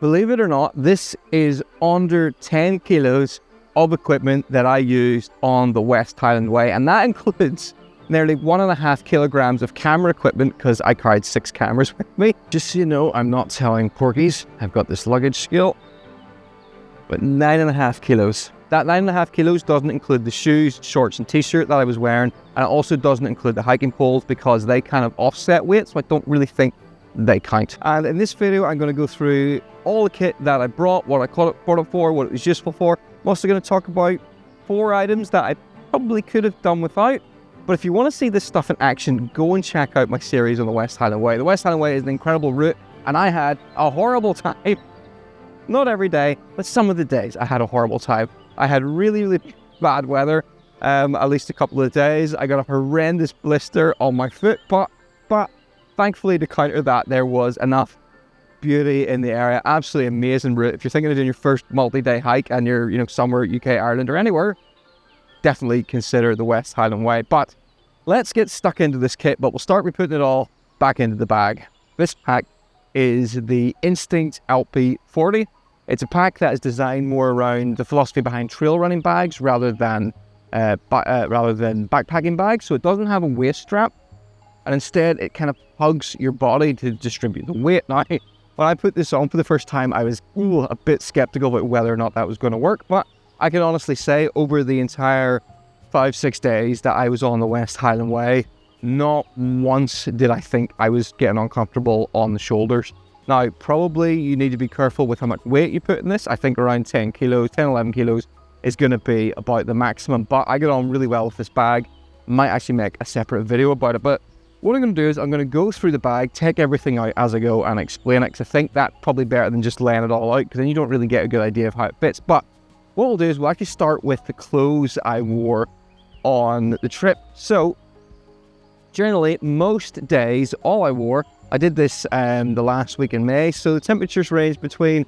Believe it or not, this is under 10 kilos of equipment that I used on the West Highland Way, and that includes nearly 1.5 kilograms of camera equipment because I carried 6 cameras with me. Just so you know, I'm not telling porkies. I've got this luggage scale, but 9.5 kilos. That 9.5 kilos doesn't include the shoes, shorts and t-shirt that I was wearing, and it also doesn't include the hiking poles because they kind of offset weight, so I don't really think they count. And in this video, I'm going to go through all the kit that I brought, what I brought it for, what it was useful for. I'm also going to talk about 4 items that I probably could have done without. But if you want to see this stuff in action, go and check out my series on the West Highland Way. The West Highland Way is an incredible route, and I had a horrible time. Not every day, but some of the days I had a horrible time. I had really, really bad weather, at least a couple of days. I got a horrendous blister on my foot, but thankfully to counter that, there was enough beauty in the area. Absolutely amazing route. If you're thinking of doing your first multi-day hike and you're, somewhere UK, Ireland or anywhere, definitely consider the West Highland Way. But let's get stuck into this kit, but we'll start with putting it all back into the bag. This pack is the Instinct KILPI 40. It's a pack that is designed more around the philosophy behind trail running bags rather than backpacking bags. So it doesn't have a waist strap, and instead it kind of hugs your body to distribute the weight. Now, when I put this on for the first time, I was a bit skeptical about whether or not that was going to work, but I can honestly say over the entire 5-6 days that I was on the West Highland Way, not once did I think I was getting uncomfortable on the shoulders. Now, probably you need to be careful with how much weight you put in this. I think around 10 kilos, 10, 11 kilos is going to be about the maximum, but I get on really well with this bag. Might actually make a separate video about it, but what I'm going to do is I'm going to go through the bag, take everything out as I go and explain it, because I think that's probably better than just laying it all out, because then you don't really get a good idea of how it fits. But what we'll do is we'll actually start with the clothes I wore on the trip. So generally, most days, all I wore, I did this the last week in May, so the temperatures range between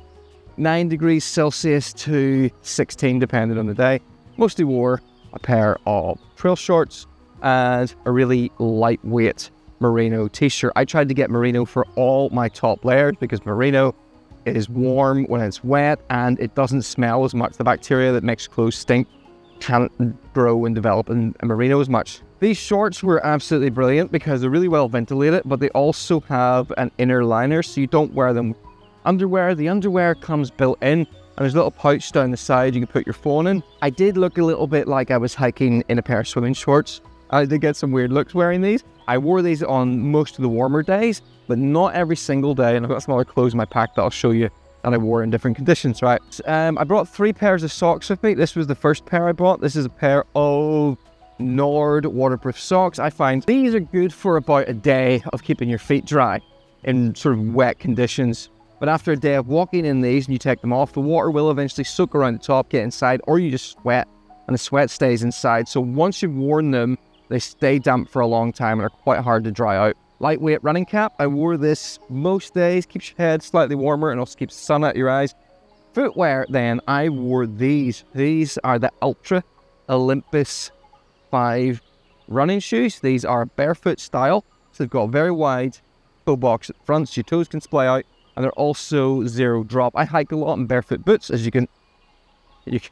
9 degrees Celsius to 16, depending on the day. Mostly wore a pair of trail shorts and a really lightweight Merino t-shirt. I tried to get Merino for all my top layers because Merino is warm when it's wet and it doesn't smell as much. The bacteria that makes clothes stink can't grow and develop in Merino as much. These shorts were absolutely brilliant because they're really well ventilated, but they also have an inner liner, so you don't wear them underwear. The underwear comes built in, and there's a little pouch down the side you can put your phone in. I did look a little bit like I was hiking in a pair of swimming shorts. I did get some weird looks wearing these. I wore these on most of the warmer days, but not every single day, and I've got some other clothes in my pack that I'll show you that I wore in different conditions, right? I brought 3 pairs of socks with me. This was the first pair I bought. This is a pair of Nord waterproof socks. I find these are good for about a day of keeping your feet dry in sort of wet conditions. But after a day of walking in these and you take them off, the water will eventually soak around the top, get inside, or you just sweat and the sweat stays inside. So once you've worn them, they stay damp for a long time and are quite hard to dry out. Lightweight running cap. I wore this most days, keeps your head slightly warmer and also keeps the sun out your eyes. Footwear then, I wore these. These are the Ultra Olympus 5 running shoes. These are barefoot style, so they've got a very wide toe box at the front so your toes can splay out, and they're also zero drop. I hike a lot in barefoot boots, as you can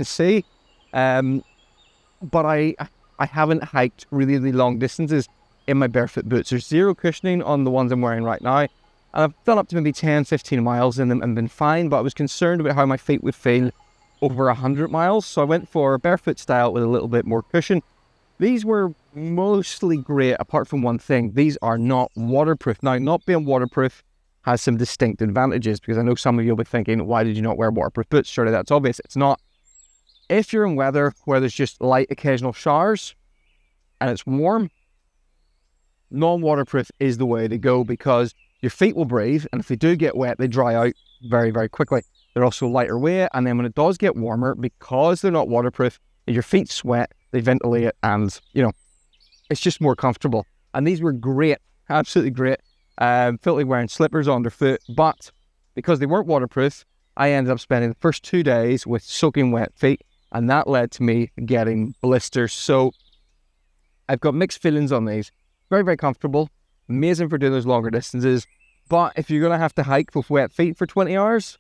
see, but I haven't hiked really, really long distances in my barefoot boots. There's zero cushioning on the ones I'm wearing right now, and I've done up to maybe 10-15 miles in them and been fine, but I was concerned about how my feet would feel over 100 miles, so I went for barefoot style with a little bit more cushion. These were mostly great, apart from one thing. These are not waterproof. Now, not being waterproof has some distinct advantages, because I know some of you will be thinking, why did you not wear waterproof boots? Surely that's obvious. It's not. If you're in weather where there's just light occasional showers and it's warm, non-waterproof is the way to go, because your feet will breathe, and if they do get wet, they dry out very, very quickly. They're also lighter weight, and then when it does get warmer, because they're not waterproof, your feet sweat, they ventilate, and, it's just more comfortable. And these were great, absolutely great. Felt like wearing slippers underfoot, but because they weren't waterproof, I ended up spending the first 2 days with soaking wet feet, and that led to me getting blisters. So I've got mixed feelings on these. Very, very comfortable, amazing for doing those longer distances, but if you're going to have to hike with wet feet for 20 hours,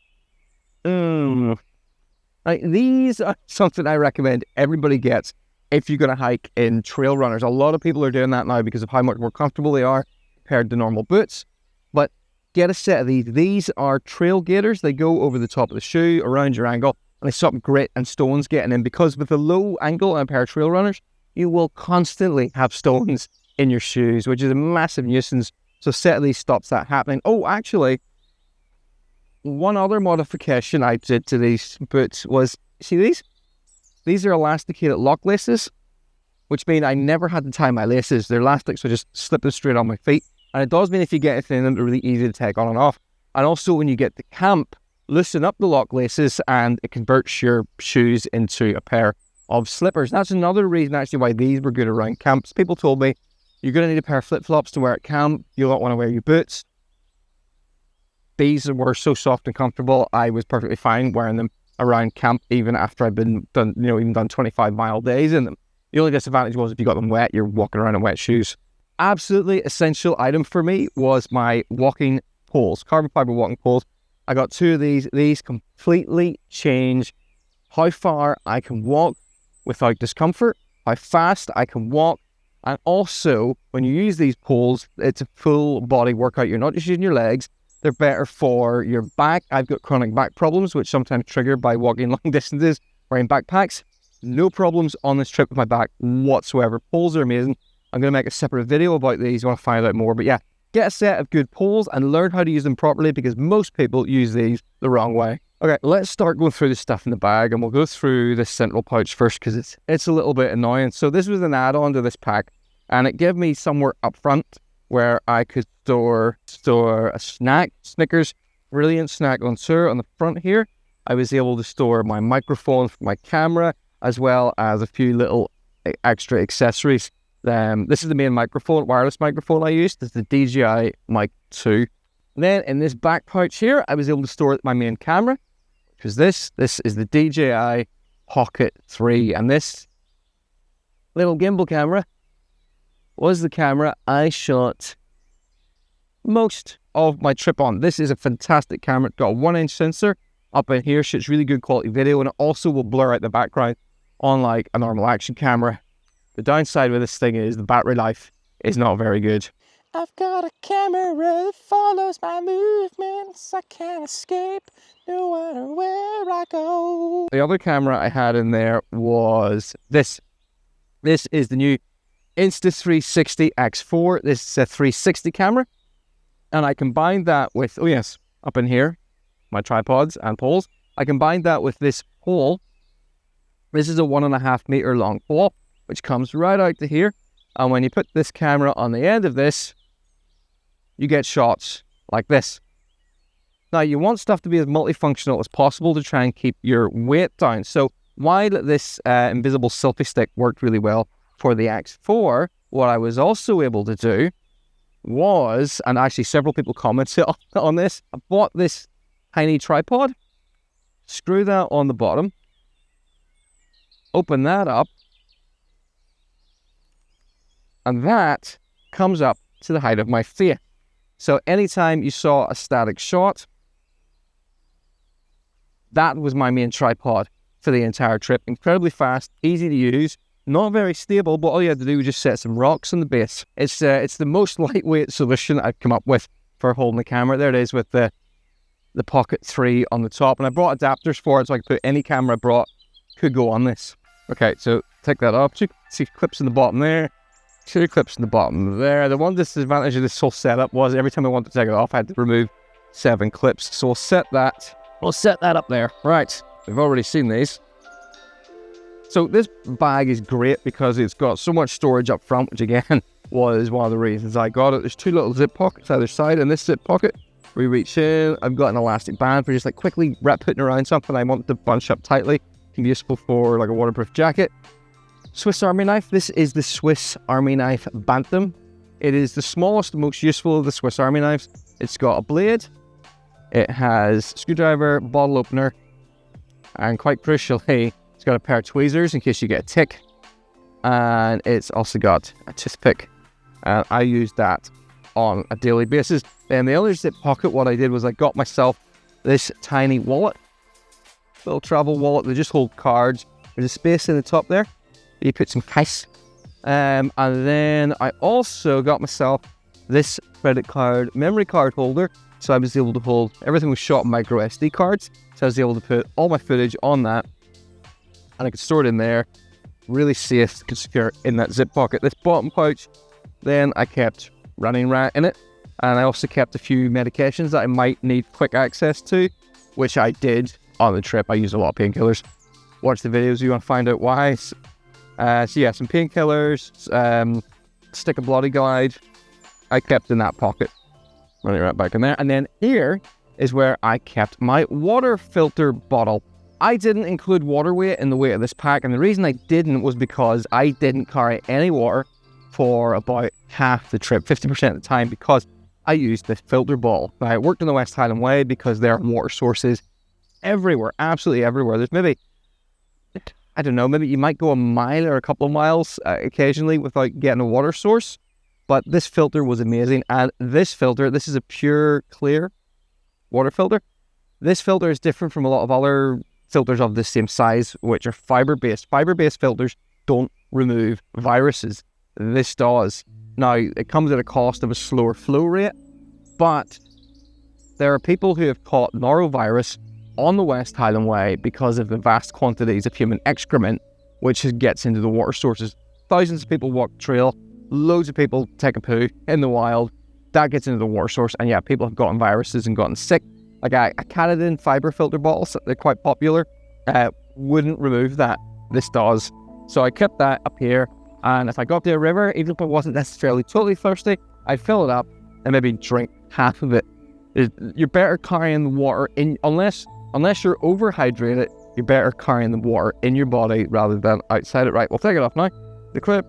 Like, these are something I recommend everybody gets if you're going to hike in trail runners. A lot of people are doing that now because of how much more comfortable they are compared to normal boots. But get a set of these. These are trail gaiters. They go over the top of the shoe, around your ankle, and they stop grit and stones getting in, because with the low ankle on a pair of trail runners, you will constantly have stones in your shoes, which is a massive nuisance. So a set of these stops that happening. Oh, actually, one other modification I did to these boots was, see these? These are elasticated lock laces, which mean I never had to tie my laces. They're elastic, so just slip them straight on my feet. And it does mean if you get anything in them, they're really easy to take on and off. And also when you get to camp, loosen up the lock laces and it converts your shoes into a pair of slippers. That's another reason actually why these were good around camps. People told me, you're going to need a pair of flip-flops to wear at camp. You don't want to wear your boots. These were so soft and comfortable. I was perfectly fine wearing them around camp, even after I've been done 25-mile days in them. The only disadvantage was if you got them wet, you're walking around in wet shoes. Absolutely essential item for me was my walking poles, carbon fiber walking poles. I got 2 of these. These completely change how far I can walk without discomfort, how fast I can walk. And also, when you use these poles, it's a full body workout. You're not just using your legs. They're better for your back. I've got chronic back problems, which sometimes triggered by walking long distances wearing backpacks. No problems on this trip with my back whatsoever. Poles are amazing. I'm going to make a separate video about these. You want to find out more. But yeah, get a set of good poles and learn how to use them properly, because most people use these the wrong way. Okay, let's start going through the stuff in the bag, and we'll go through this central pouch first because it's a little bit annoying. So this was an add-on to this pack, and it gave me somewhere up front where I could store a snack, Snickers, brilliant snack on tour. On the front here, I was able to store my microphone for my camera, as well as a few little extra accessories. This is the main microphone, wireless microphone I used. This is the DJI Mic 2. And then in this back pouch here, I was able to store my main camera, which was this. This is the DJI Pocket 3. And this little gimbal camera was the camera I shot most of my trip on. This is a fantastic camera. It's got a 1-inch sensor up in here, shoots really good quality video, and it also will blur out the background unlike a normal action camera. The downside with this thing is the battery life is not very good. I've got a camera that follows my movements. I can't escape no matter where I go. The other camera I had in there was this. This is the new Insta360 X4. This is a 360 camera. And I combined that with, oh yes, up in here, my tripods and poles. I combined that with this pole. This is a 1.5 meter long pole, which comes right out to here. And when you put this camera on the end of this, you get shots like this. Now, you want stuff to be as multifunctional as possible to try and keep your weight down. So while this invisible selfie stick worked really well for the X4, what I was also able to do was, and actually several people commented on this, I bought this tiny tripod, screw that on the bottom, open that up, and that comes up to the height of my face. So anytime you saw a static shot, that was my main tripod for the entire trip. Incredibly fast, easy to use, not very stable, but all you had to do was just set some rocks on the base. It's the most lightweight solution I've come up with for holding the camera. There it is with the Pocket 3 on the top. And I brought adapters for it, so I could put any camera I brought could go on this. Okay, so take that off. See clips in the bottom there. 2 clips in the bottom there. The one disadvantage of this whole setup was every time I wanted to take it off, I had to remove 7 clips. So we'll set that up there. Right, we've already seen these. So this bag is great because it's got so much storage up front, which again was one of the reasons I got it. There's 2 little zip pockets either side, and this zip pocket, we reach in. I've got an elastic band for just like quickly putting around something I want to bunch up tightly. It can be useful for like a waterproof jacket. Swiss Army knife. This is the Swiss Army knife Bantam. It is the smallest and most useful of the Swiss Army knives. It's got a blade. It has screwdriver, bottle opener, and quite crucially, it's got a pair of tweezers in case you get a tick. And it's also got a toothpick. And I use that on a daily basis. Then the other zip pocket, what I did was I got myself this tiny wallet. little travel wallet. They just hold cards. There's a space in the top there. You put some cash. And then I also got myself this credit card memory card holder. So I was able to hold, everything was shot on micro SD cards. So I was able to put all my footage on that. And I could store it in there. Really safe, could secure in that zip pocket. This bottom pouch, then I kept Running Rap in it. And I also kept a few medications that I might need quick access to, which I did on the trip. I used a lot of painkillers. Watch the videos if you want to find out why. So yeah, some painkillers, stick of bloody glide, I kept in that pocket. Running right back in there. And then here is where I kept my water filter bottle. I didn't include water weight in the weight of this pack, and the reason I didn't was because I didn't carry any water for about half the trip, 50% of the time, because I used this filter bottle. Now, I worked on the West Highland Way because there are water sources everywhere, absolutely everywhere. There's maybe, I don't know, maybe you might go a mile or a couple of miles occasionally without getting a water source. But this filter was amazing. And this filter, this is a pure clear water filter. This filter is different from a lot of other filters of the same size, which are fiber-based. Fiber-based filters don't remove viruses. This does. Now, it comes at a cost of a slower flow rate, but there are people who have caught norovirus on the West Highland Way because of the vast quantities of human excrement, which gets into the water sources. Thousands of people walk the trail, loads of people take a poo in the wild, that gets into the water source, and yeah, people have gotten viruses and gotten sick. Like a Canadian fiber filter bottles, they're quite popular, wouldn't remove that. This does. So I kept that up here, and if I got to a river, even if I wasn't necessarily totally thirsty, I'd fill it up and maybe drink half of it. You're better carrying the water in, unless you're overhydrated, you're better carrying the water in your body rather than outside it. Right, we'll take it off now. The clip.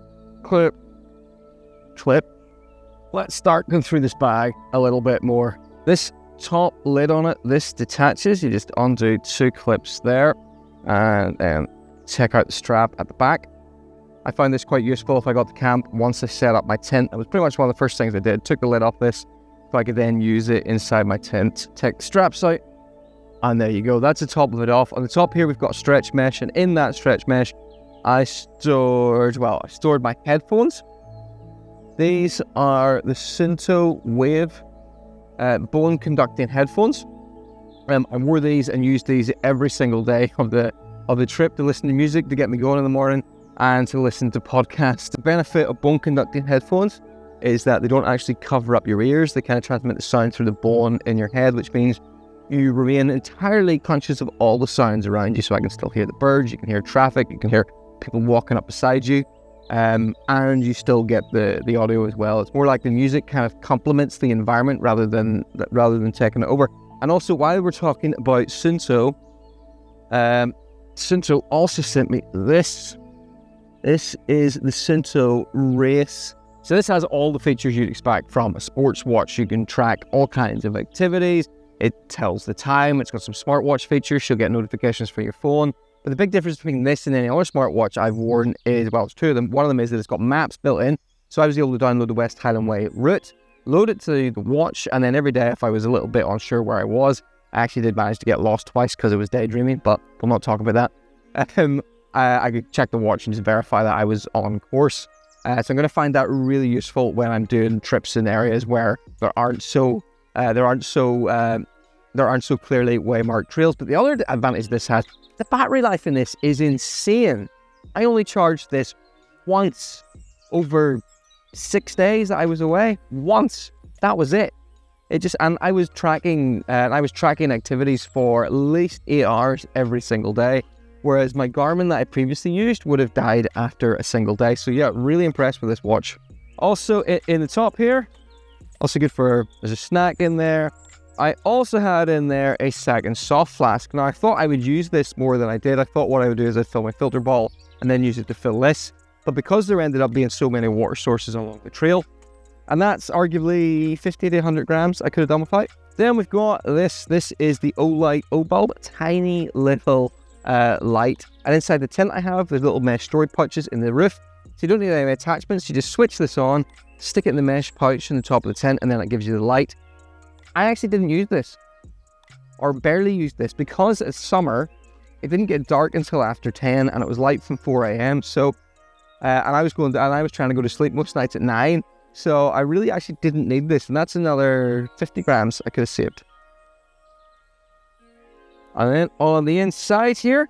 Let's start going through this bag a little bit more. This top lid on it, this detaches. You just undo 2 clips there and then check out the strap at the back. I found this quite useful if I got to camp. Once I set up my tent, it was pretty much one of the first things I did. Took the lid off this so I could then use it inside my tent. Take the straps out, and there you go. That's the top of it off. On the top here, we've got stretch mesh, and in that stretch mesh, I stored my headphones. These are the Sunto Wave bone conducting headphones. I wore these and used these every single day of the trip to listen to music, to get me going in the morning, and to listen to podcasts. The benefit of bone conducting headphones is that they don't actually cover up your ears. They kind of transmit the sound through the bone in your head, which means you remain entirely conscious of all the sounds around you. So I can still hear the birds, you can hear traffic, you can hear people walking up beside you, and you still get the audio as well. It's more like the music kind of complements the environment rather than taking it over. And also, while we're talking about Sunto, Sunto also sent me this. This is the Sunto Race. So this has all the features you'd expect from a sports watch. You can track all kinds of activities. It tells the time. It's got some smartwatch features. You'll get notifications for your phone. But the big difference between this and any other smartwatch I've worn is, well, it's 2 of them. One of them is that it's got maps built in. So I was able to download the West Highland Way route, load it to the watch, and then every day if I was a little bit unsure where I was, I actually did manage to get lost twice because I was daydreaming, but we'll not talk about that. I could check the watch and just verify that I was on course. So I'm going to find that really useful when I'm doing trips in areas where there aren't so clearly waymarked trails. But the other advantage this has, the battery life in this is insane. I only charged this once over 6 days that I was away. Once. That was it. And I was tracking activities for at least 8 hours every single day. Whereas my Garmin that I previously used would have died after a single day. So yeah, really impressed with this watch. Also in the top here, also good there's a snack in there. I also had in there a second soft flask. Now I thought I would use this more than I did. I thought what I would do is I'd fill my filter bottle and then use it to fill this. But because there ended up being so many water sources along the trail, and that's arguably 50 to 100 grams I could have done without. Then we've got this. This is the Ultralight O-Bulb, tiny little light, and inside the tent I have there's little mesh storage pouches in the roof, so you don't need any attachments. You just switch this on, stick it in the mesh pouch in the top of the tent, and then it gives you the light. I actually didn't use this, or barely used this, because it's summer. it didn't get dark until after 10, and it was light from 4 a.m. So, and I was trying to go to sleep most nights at 9. So I really actually didn't need this, and that's another 50 grams I could have saved. And then on the inside here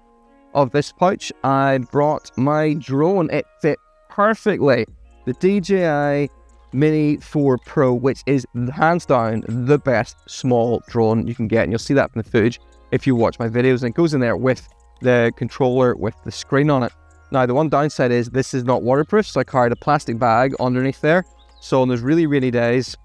of this pouch, I brought my drone. It fit perfectly. The DJI Mini 4 Pro, which is hands down the best small drone you can get. And you'll see that from the footage if you watch my videos. And it goes in there with the controller with the screen on it. Now, the one downside is this is not waterproof, so I carried a plastic bag underneath there. So on those really rainy days,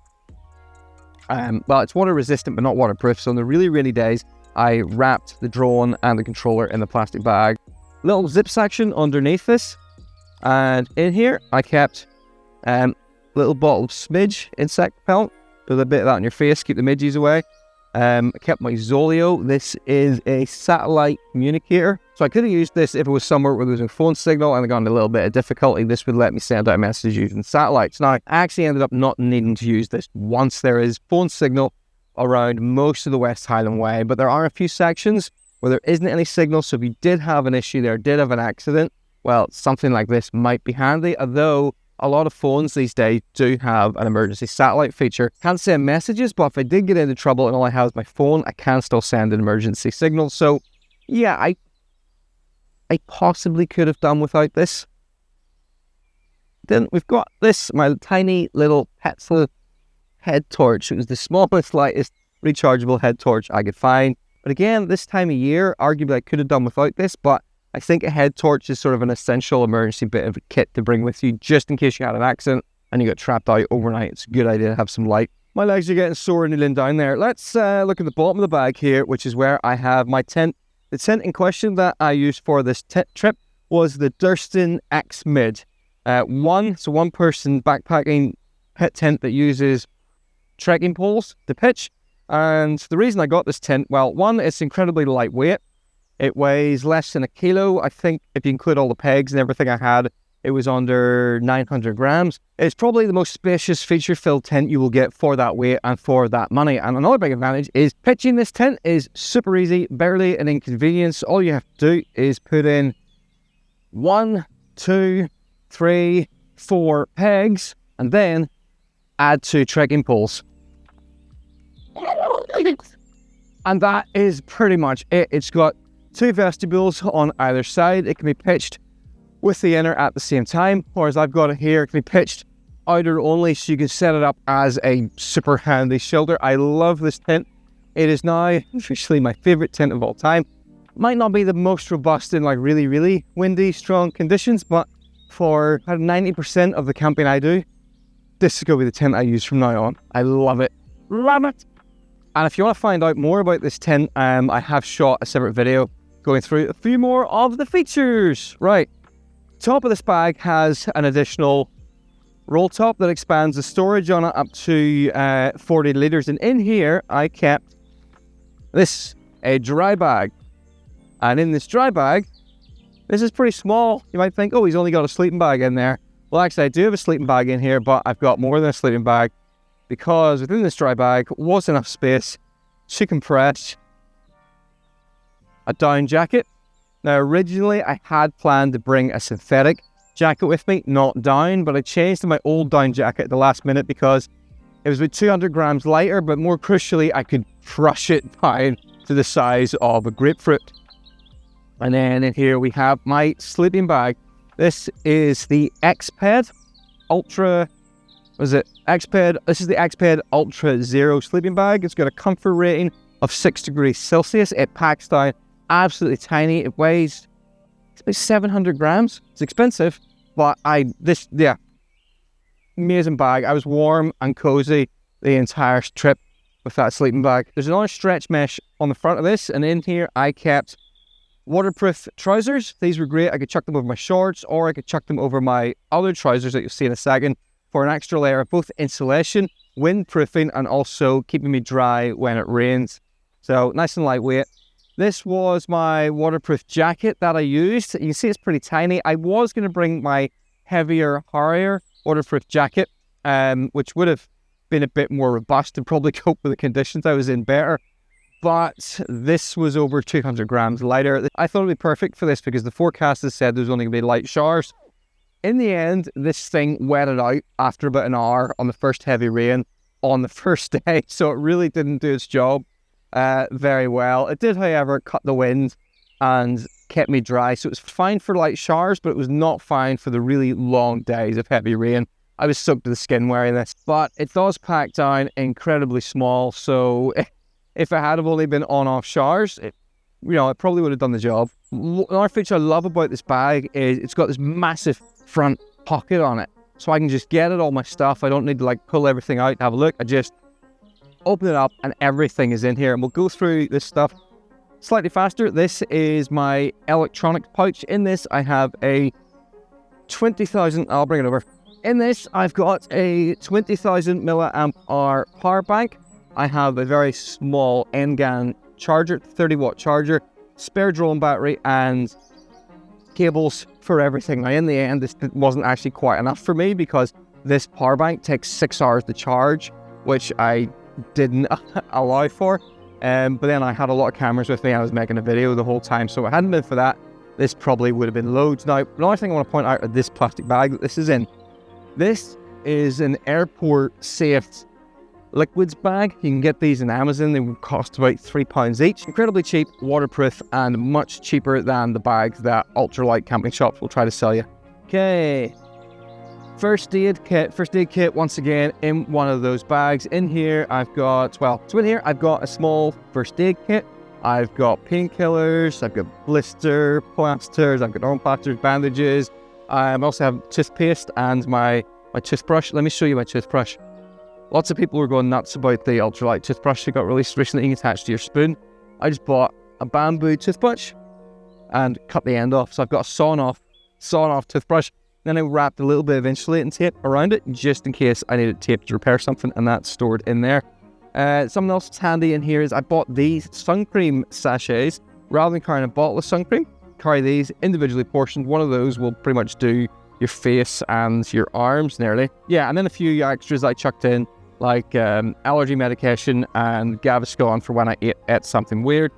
well, it's water resistant but not waterproof. So on the really rainy days, I wrapped the drone and the controller in the plastic bag. Little zip section underneath this. And in here, I kept a little bottle of smidge insect repellent. Put a bit of that on your face, keep the midges away. I kept my Zoleo. This is a satellite communicator. So I could have used this if it was somewhere where there was a phone signal and I got into a little bit of difficulty. This would let me send out messages using satellites. Now, I actually ended up not needing to use this once there is phone signal around most of the West Highland Way, but there are a few sections where there isn't any signal. So if you did have an issue there, did have an accident, well, something like this might be handy, although a lot of phones these days do have an emergency satellite feature. Can't send messages, but if I did get into trouble and all I have is my phone, I can still send an emergency signal. So yeah, I possibly could have done without this. Then we've got this, my tiny little pencil head torch. It was the smallest, lightest rechargeable head torch I could find. But again, this time of year, arguably I could have done without this, but I think a head torch is sort of an essential emergency bit of a kit to bring with you just in case you had an accident and you got trapped out overnight. It's a good idea to have some light. My legs are getting sore kneeling down there. Let's look at the bottom of the bag here, which is where I have my tent. The tent in question that I used for this trip was the Durston X Mid. One person backpacking pit tent that uses trekking poles to pitch. And the reason I got this tent, well, one, it's incredibly lightweight. It weighs less than a kilo. I think if you include all the pegs and everything I had, it was under 900 grams. It's probably the most spacious feature-filled tent you will get for that weight and for that money. And another big advantage is pitching this tent is super easy, barely an inconvenience. All you have to do is put in 1, 2, 3, 4 pegs and then add 2 trekking poles. And that is pretty much it. It's got 2 vestibules on either side. It can be pitched with the inner at the same time, or as I've got it here, it can be pitched outer only, so you can set it up as a super handy shelter. I love this tent. It is now officially my favorite tent of all time. Might not be the most robust in like really, really windy, strong conditions, but for 90% of the camping I do, this is going to be the tent I use from now on. I love it. Love it. And if you want to find out more about this tent, I have shot a separate video going through a few more of the features. Right, top of this bag has an additional roll top that expands the storage on it up to 40 litres. And in here, I kept this, a dry bag. And in this dry bag, this is pretty small. You might think, oh, he's only got a sleeping bag in there. Well, actually, I do have a sleeping bag in here, but I've got more than a sleeping bag because within this dry bag was enough space to compress a down jacket. Now, originally, I had planned to bring a synthetic jacket with me, not down, but I changed to my old down jacket at the last minute because it was about 200 grams lighter, but more crucially, I could crush it down to the size of a grapefruit. And then in here, we have my sleeping bag. This is the Xped Ultra, was it Xped? This is the Xped Ultra Zero sleeping bag. It's got a comfort rating of 6 degrees Celsius. It packs down absolutely tiny. It weighs, it's about 700 grams. It's expensive, but amazing bag. I was warm and cozy the entire trip with that sleeping bag. There's another stretch mesh on the front of this, and in here I kept waterproof trousers. These were great. I could chuck them over my shorts, or I could chuck them over my other trousers that you'll see in a second for an extra layer of both insulation, windproofing, and also keeping me dry when it rains. So nice and lightweight. This was my waterproof jacket that I used. You can see it's pretty tiny. I was going to bring my heavier Harrier waterproof jacket, which would have been a bit more robust and probably cope with the conditions I was in better. but this was over 200 grams lighter. I thought it'd be perfect for this because the forecast has said there's only going to be light showers. In the end, this thing wetted out after about an hour on the first heavy rain on the first day, so it really didn't do its job very well. It did, however, cut the wind and kept me dry, so it was fine for light showers, but it was not fine for the really long days of heavy rain. I was soaked to the skin wearing this, but it does pack down incredibly small, so if it had have only been on-off showers, it probably would have done the job. Another feature I love about this bag is it's got this massive front pocket on it, so I can just get all my stuff. I don't need to like pull everything out, have a look. I just open it up and everything is in here, and we'll go through this stuff slightly faster. This is my electronics pouch. In this I have a 20,000, I'll bring it over. In this I've got a 20,000 milliamp hour power bank. I have a very small NGAN charger, 30 watt charger, spare drone battery, and cables for everything. Now in the end, this wasn't actually quite enough for me because this power bank takes 6 hours to charge, which I didn't allow for. But then I had a lot of cameras with me. I was making a video the whole time, so if it hadn't been for that, this probably would have been loads. Now, another thing I want to point out are this plastic bag that this is in. This is an airport safe liquids bag. You can get these in Amazon. They would cost about £3 each. Incredibly cheap, waterproof, and much cheaper than the bags that ultralight camping shops will try to sell you. Okay. First aid kit, once again, in one of those bags. In here, I've got a small first aid kit. I've got painkillers, I've got blister plasters, I've got arm plasters, bandages. I also have toothpaste and my toothbrush. Let me show you my toothbrush. Lots of people were going nuts about the ultralight toothbrush that got released recently. You can attach to your spoon. I just bought a bamboo toothbrush and cut the end off. So I've got a sawn off toothbrush. Then I wrapped a little bit of insulating tape around it just in case I needed tape to repair something, and that's stored in there. Something else that's handy in here is I bought these sun cream sachets. Rather than carrying a bottle of sun cream, carry these individually portioned. One of those will pretty much do your face and your arms nearly. Yeah, and then a few extras I chucked in, like allergy medication and Gaviscon for when I ate something weird.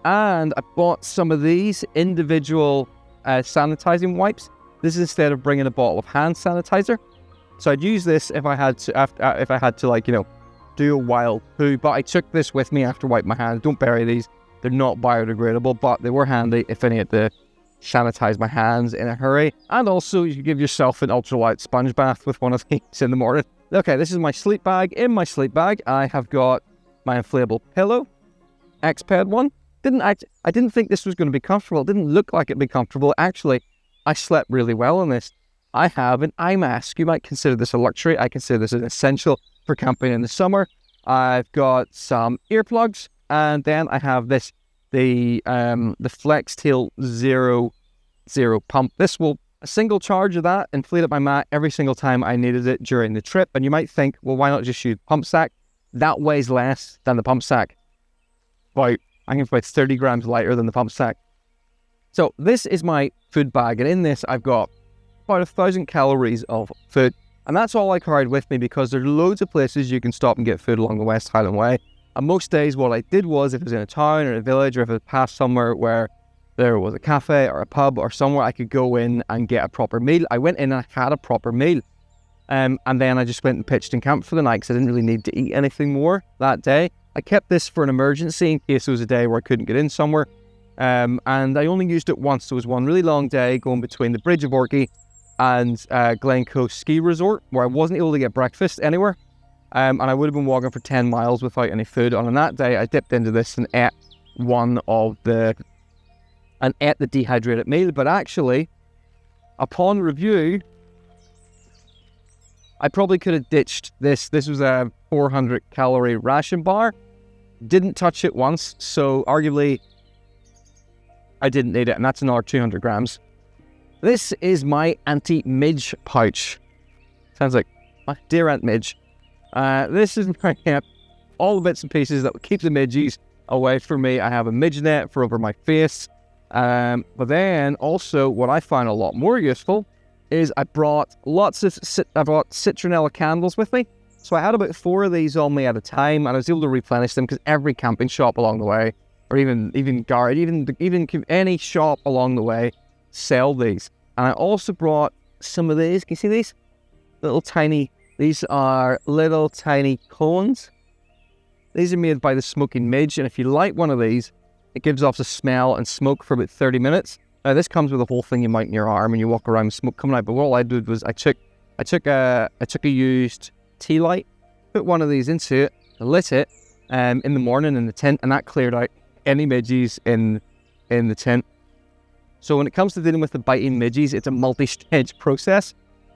And I bought some of these individual sanitizing wipes. This is instead of bringing a bottle of hand sanitizer. So I'd use this if I had to, do a wild poo. But I took this with me after wiping my hands. Don't bury these. They're not biodegradable, but they were handy if I needed to sanitize my hands in a hurry. And also, you can give yourself an ultralight sponge bath with one of these in the morning. Okay, this is my sleep bag. In my sleep bag, I have got my inflatable pillow, X-Pad one. I didn't think this was going to be comfortable. It didn't look like it'd be comfortable. Actually, I slept really well in this. I have an eye mask. You might consider this a luxury. I consider this an essential for camping in the summer. I've got some earplugs, and then I have this, the FlexTail Zero pump. This will, a single charge of that, inflate up my mat every single time I needed it during the trip. And you might think, well, why not just use pump sack? That weighs less than the pump sack. I think it's about 30 grams lighter than the pump sack. So this is my food bag, and in this I've got about 1,000 calories of food, and that's all I carried with me because there's loads of places you can stop and get food along the West Highland Way. And most days what I did was, if it was in a town or a village, or if it was past somewhere where there was a cafe or a pub or somewhere I could go in and get a proper meal, I went in and I had a proper meal. And then I just went and pitched in camp for the night because I didn't really need to eat anything more that day. I kept this for an emergency in case it was a day where I couldn't get in somewhere. And I only used it once. There was one really long day going between the Bridge of Orkney and Glencoe Ski Resort where I wasn't able to get breakfast anywhere. And I would have been walking for 10 miles without any food. And on that day, I dipped into this and ate the dehydrated meal. But actually, upon review, I probably could have ditched this. This was a 400 calorie ration bar. Didn't touch it once, so arguably I didn't need it, and that's another 200 grams. This is my anti-midge pouch. Sounds like my dear Aunt Midge. This is my all the bits and pieces that would keep the midges away from me. I have a midge net for over my face. But then also what I find a lot more useful is I brought citronella candles with me. So I had about 4 of these on me at a time, and I was able to replenish them because every camping shop along the way, or even garage, even any shop along the way, sell these. And I also brought some of these. Can you see these? These are little tiny cones. These are made by the Smoking Midge, and if you light one of these, it gives off a smell and smoke for about 30 minutes. Now this comes with a whole thing you mount in your arm, and you walk around with smoke coming out. But what I did was I took a used tea light, put one of these into it, lit it in the morning in the tent, and that cleared out any midges in the tent. So when it comes to dealing with the biting midges, it's a multi-stage process.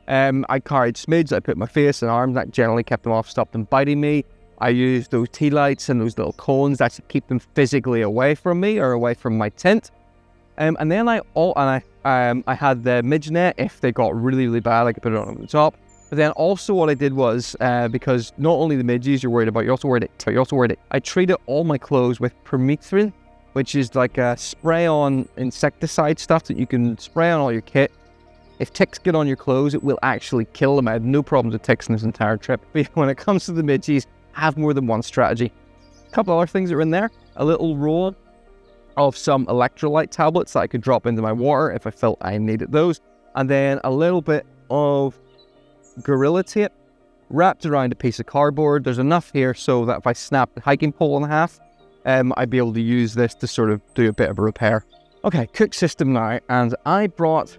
I carried smidge, I put my face and arms, that generally kept them off, stopped them biting me. I used those tea lights and those little cones that should keep them physically away from me or away from my tent. And then I had the midge net. If they got really, really bad, I could put it on over the top. But then also what I did was, because not only the midges you're worried about, you're also worried it. I treated all my clothes with permethrin, which is like a spray-on insecticide stuff that you can spray on all your kit. If ticks get on your clothes, it will actually kill them. I had no problems with ticks in this entire trip. But when it comes to the midges, have more than one strategy. A couple other things that are in there. A little roll of some electrolyte tablets that I could drop into my water if I felt I needed those. And then a little bit of Gorilla Tape wrapped around a piece of cardboard. There's enough here so that if I snap the hiking pole in half, I'd be able to use this to sort of do a bit of a repair. Okay, cook system now. And I brought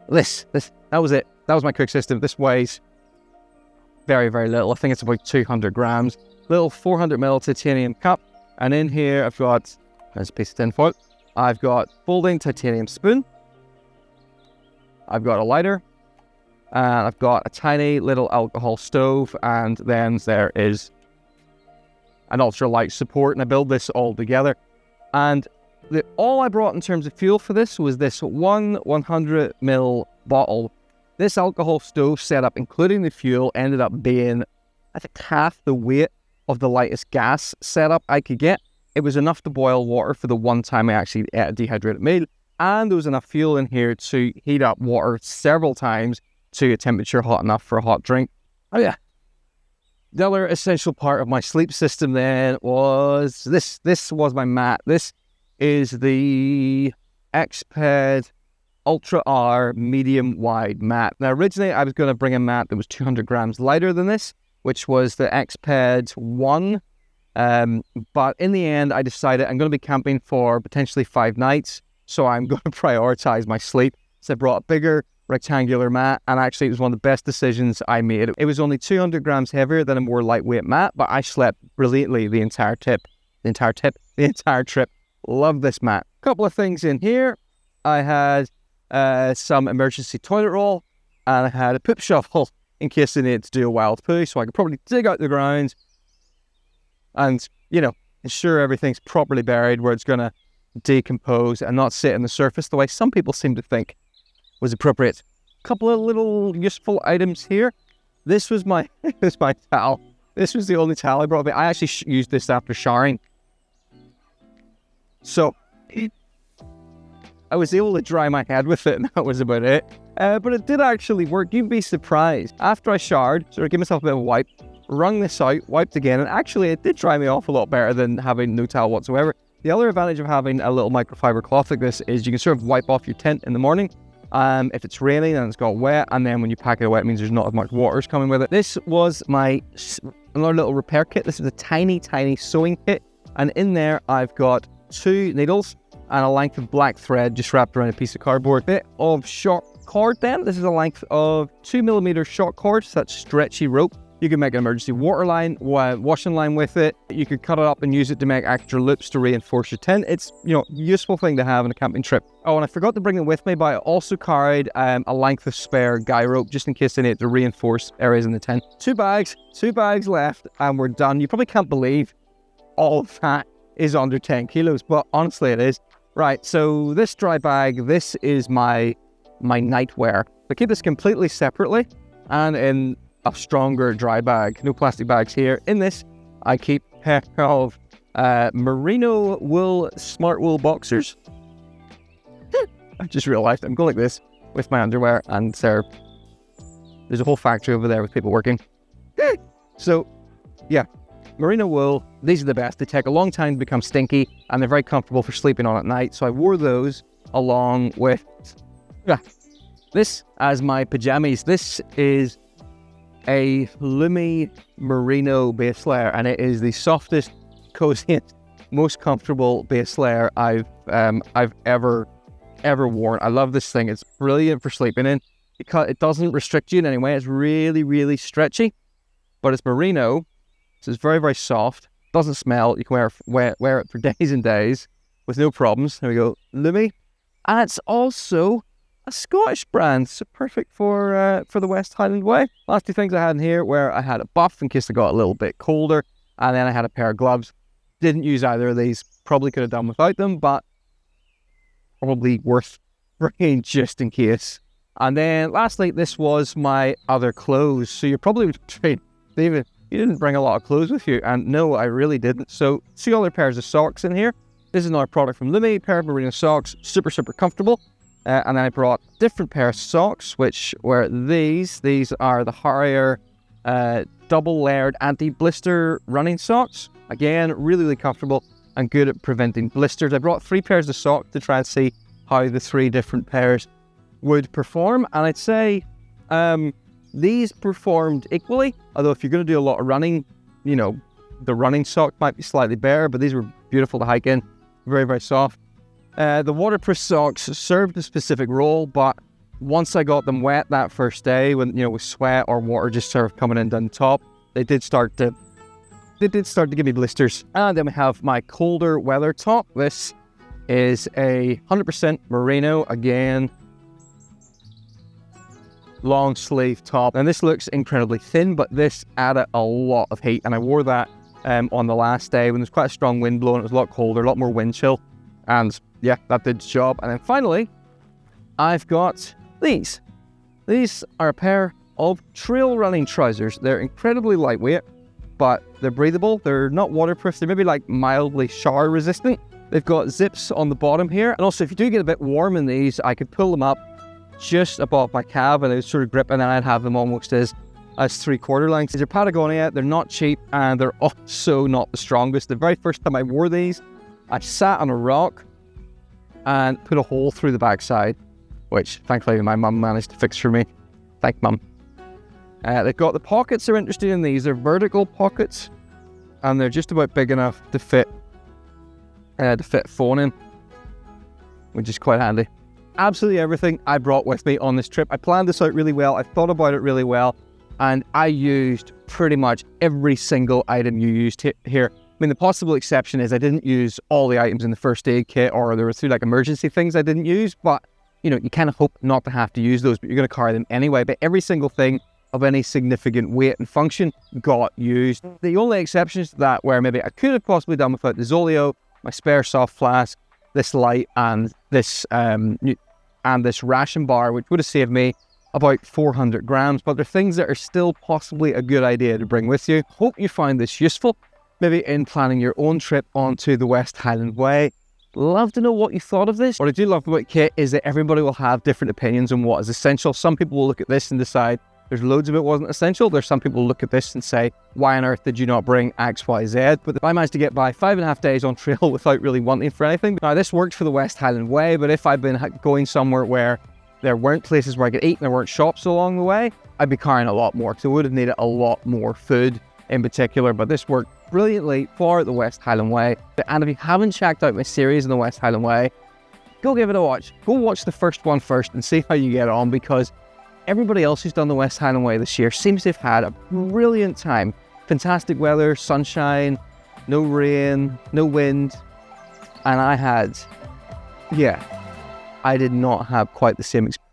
this. That was it. That was my cook system. This weighs very, very little. I think it's about 200 grams. Little 400ml titanium cup. And in here, I've got, there's a piece of tin foil. I've got folding titanium spoon. I've got a lighter. And I've got a tiny little alcohol stove. And then there is an ultralight support. And I build this all together. And all I brought in terms of fuel for this was this 100ml bottle. This alcohol stove setup, including the fuel, ended up being, I think, half the weight of the lightest gas setup I could get. It was enough to boil water for the one time I actually ate a dehydrated meal. And there was enough fuel in here to heat up water several times to a temperature hot enough for a hot drink. Oh yeah. The other essential part of my sleep system then was this. This was my mat. This is the Xped Ultra R medium wide mat. Now originally I was going to bring a mat that was 200 grams lighter than this, which was the Xped 1. But in the end I decided I'm going to be camping for potentially 5 nights, so I'm going to prioritize my sleep. So I brought a bigger rectangular mat, and actually it was one of the best decisions I made. It was only 200 grams heavier than a more lightweight mat, but I slept brilliantly the entire trip. Love this mat. Couple of things in here. I had some emergency toilet roll, and I had a poop shovel in case I needed to do a wild poo, so I could probably dig out the ground and, ensure everything's properly buried where it's going to decompose and not sit on the surface the way some people seem to think was appropriate. Couple of little useful items here. This was my towel. This was the only towel I brought. I actually used this after showering. So I was able to dry my head with it, and that was about it. But it did actually work. You'd be surprised. After I showered, sort of gave myself a bit of a wipe, wrung this out, wiped again, and actually it did dry me off a lot better than having no towel whatsoever. The other advantage of having a little microfiber cloth like this is you can sort of wipe off your tent in the morning. If it's raining and it's got wet, and then when you pack it away, it means there's not as much water coming with it. This was another little repair kit. This is a tiny, tiny sewing kit, and in there I've got 2 needles and a length of black thread just wrapped around a piece of cardboard. Bit of short cord then. This is a length of 2mm short cord, so that's stretchy rope. You can make an emergency washing line with it. You could cut it up and use it to make extra loops to reinforce your tent. It's, useful thing to have on a camping trip. Oh, and I forgot to bring it with me, but I also carried a length of spare guy rope just in case I need to reinforce areas in the tent. 2 bags left, and we're done. You probably can't believe all of that is under 10 kilos, but honestly it is. Right, so this dry bag, this is my nightwear. I keep this completely separately and in a stronger dry bag. No plastic bags here. In this, I keep a pair of merino wool smart wool boxers. I just realized I'm going like this with my underwear, and there's a whole factory over there with people working. So yeah, merino wool, these are the best. They take a long time to become stinky and they're very comfortable for sleeping on at night. So I wore those along with this as my pajamas. This is a Lumi merino base layer, and it is the softest, coziest, most comfortable base layer I've ever worn. I love this thing. It's brilliant for sleeping in because it doesn't restrict you in any way. It's really, really stretchy, but it's merino, so it's very, very soft. Doesn't smell. You can wear it for days and days with no problems. There we go, Lumi, and it's also a Scottish brand, so perfect for the West Highland Way. Last two things I had in here, where I had a buff in case I got a little bit colder, and then I had a pair of gloves. Didn't use either of these. Probably could have done without them, but probably worth bringing just in case. And then lastly, this was my other clothes. So you're probably saying, David, you didn't bring a lot of clothes with you, and no, I really didn't. So 2 other pairs of socks in here. This is another product from Lumi, pair of merino socks, super, super comfortable. And then I brought a different pair of socks, which were these. These are the Harrier double-layered anti-blister running socks. Again, really, really comfortable and good at preventing blisters. I brought 3 pairs of socks to try and see how the 3 different pairs would perform. And I'd say these performed equally. Although if you're going to do a lot of running, you know, the running sock might be slightly better. But these were beautiful to hike in. Very, very soft. The waterproof socks served a specific role, but once I got them wet that first day, when with sweat or water just sort of coming in down the top, they did start to give me blisters. And then we have my colder weather top. This is a 100% merino, again, long sleeve top. And this looks incredibly thin, but this added a lot of heat, and I wore that on the last day when there's quite a strong wind blowing. It was a lot colder, a lot more wind chill, and yeah, that did its job. And then finally, I've got these. These are a pair of trail running trousers. They're incredibly lightweight, but they're breathable. They're not waterproof. They're maybe like mildly shower resistant. They've got zips on the bottom here. And also, if you do get a bit warm in these, I could pull them up just above my calf and they would sort of grip, and then I'd have them almost as 3/4 lengths. These are Patagonia. They're not cheap, and they're also not the strongest. The very first time I wore these, I sat on a rock and put a hole through the backside, which thankfully my mum managed to fix for me. Thank mum. They've got the pockets are interesting in these. They're vertical pockets, and they're just about big enough to fit phone in, which is quite handy. Absolutely everything I brought with me on this trip. I planned this out really well. I thought about it really well, and I used pretty much every single item you used here. I mean, the possible exception is I didn't use all the items in the first aid kit, or there were 3 like emergency things I didn't use, but you kind of hope not to have to use those, but you're going to carry them anyway. But every single thing of any significant weight and function got used. The only exceptions to that where maybe I could have possibly done without the Zoleo, my spare soft flask, this light, and this ration bar, which would have saved me about 400 grams, but they're things that are still possibly a good idea to bring with you. Hope you find this useful, maybe in planning your own trip onto the West Highland Way. Love to know what you thought of this. What I do love about kit is that everybody will have different opinions on what is essential. Some people will look at this and decide there's loads of it wasn't essential. There's some people who look at this and say, why on earth did you not bring X, Y, Z? But I managed to get by 5.5 days on trail without really wanting for anything. Now, this worked for the West Highland Way, but if I'd been going somewhere where there weren't places where I could eat and there weren't shops along the way, I'd be carrying a lot more, because I would have needed a lot more food in particular. But this worked brilliantly for the West Highland Way. And if you haven't checked out my series in the West Highland Way, go give it a watch. Go watch the first one first and see how you get on, because everybody else who's done the West Highland Way this year seems to have had a brilliant time. Fantastic weather, sunshine, no rain, no wind. And I did not have quite the same experience.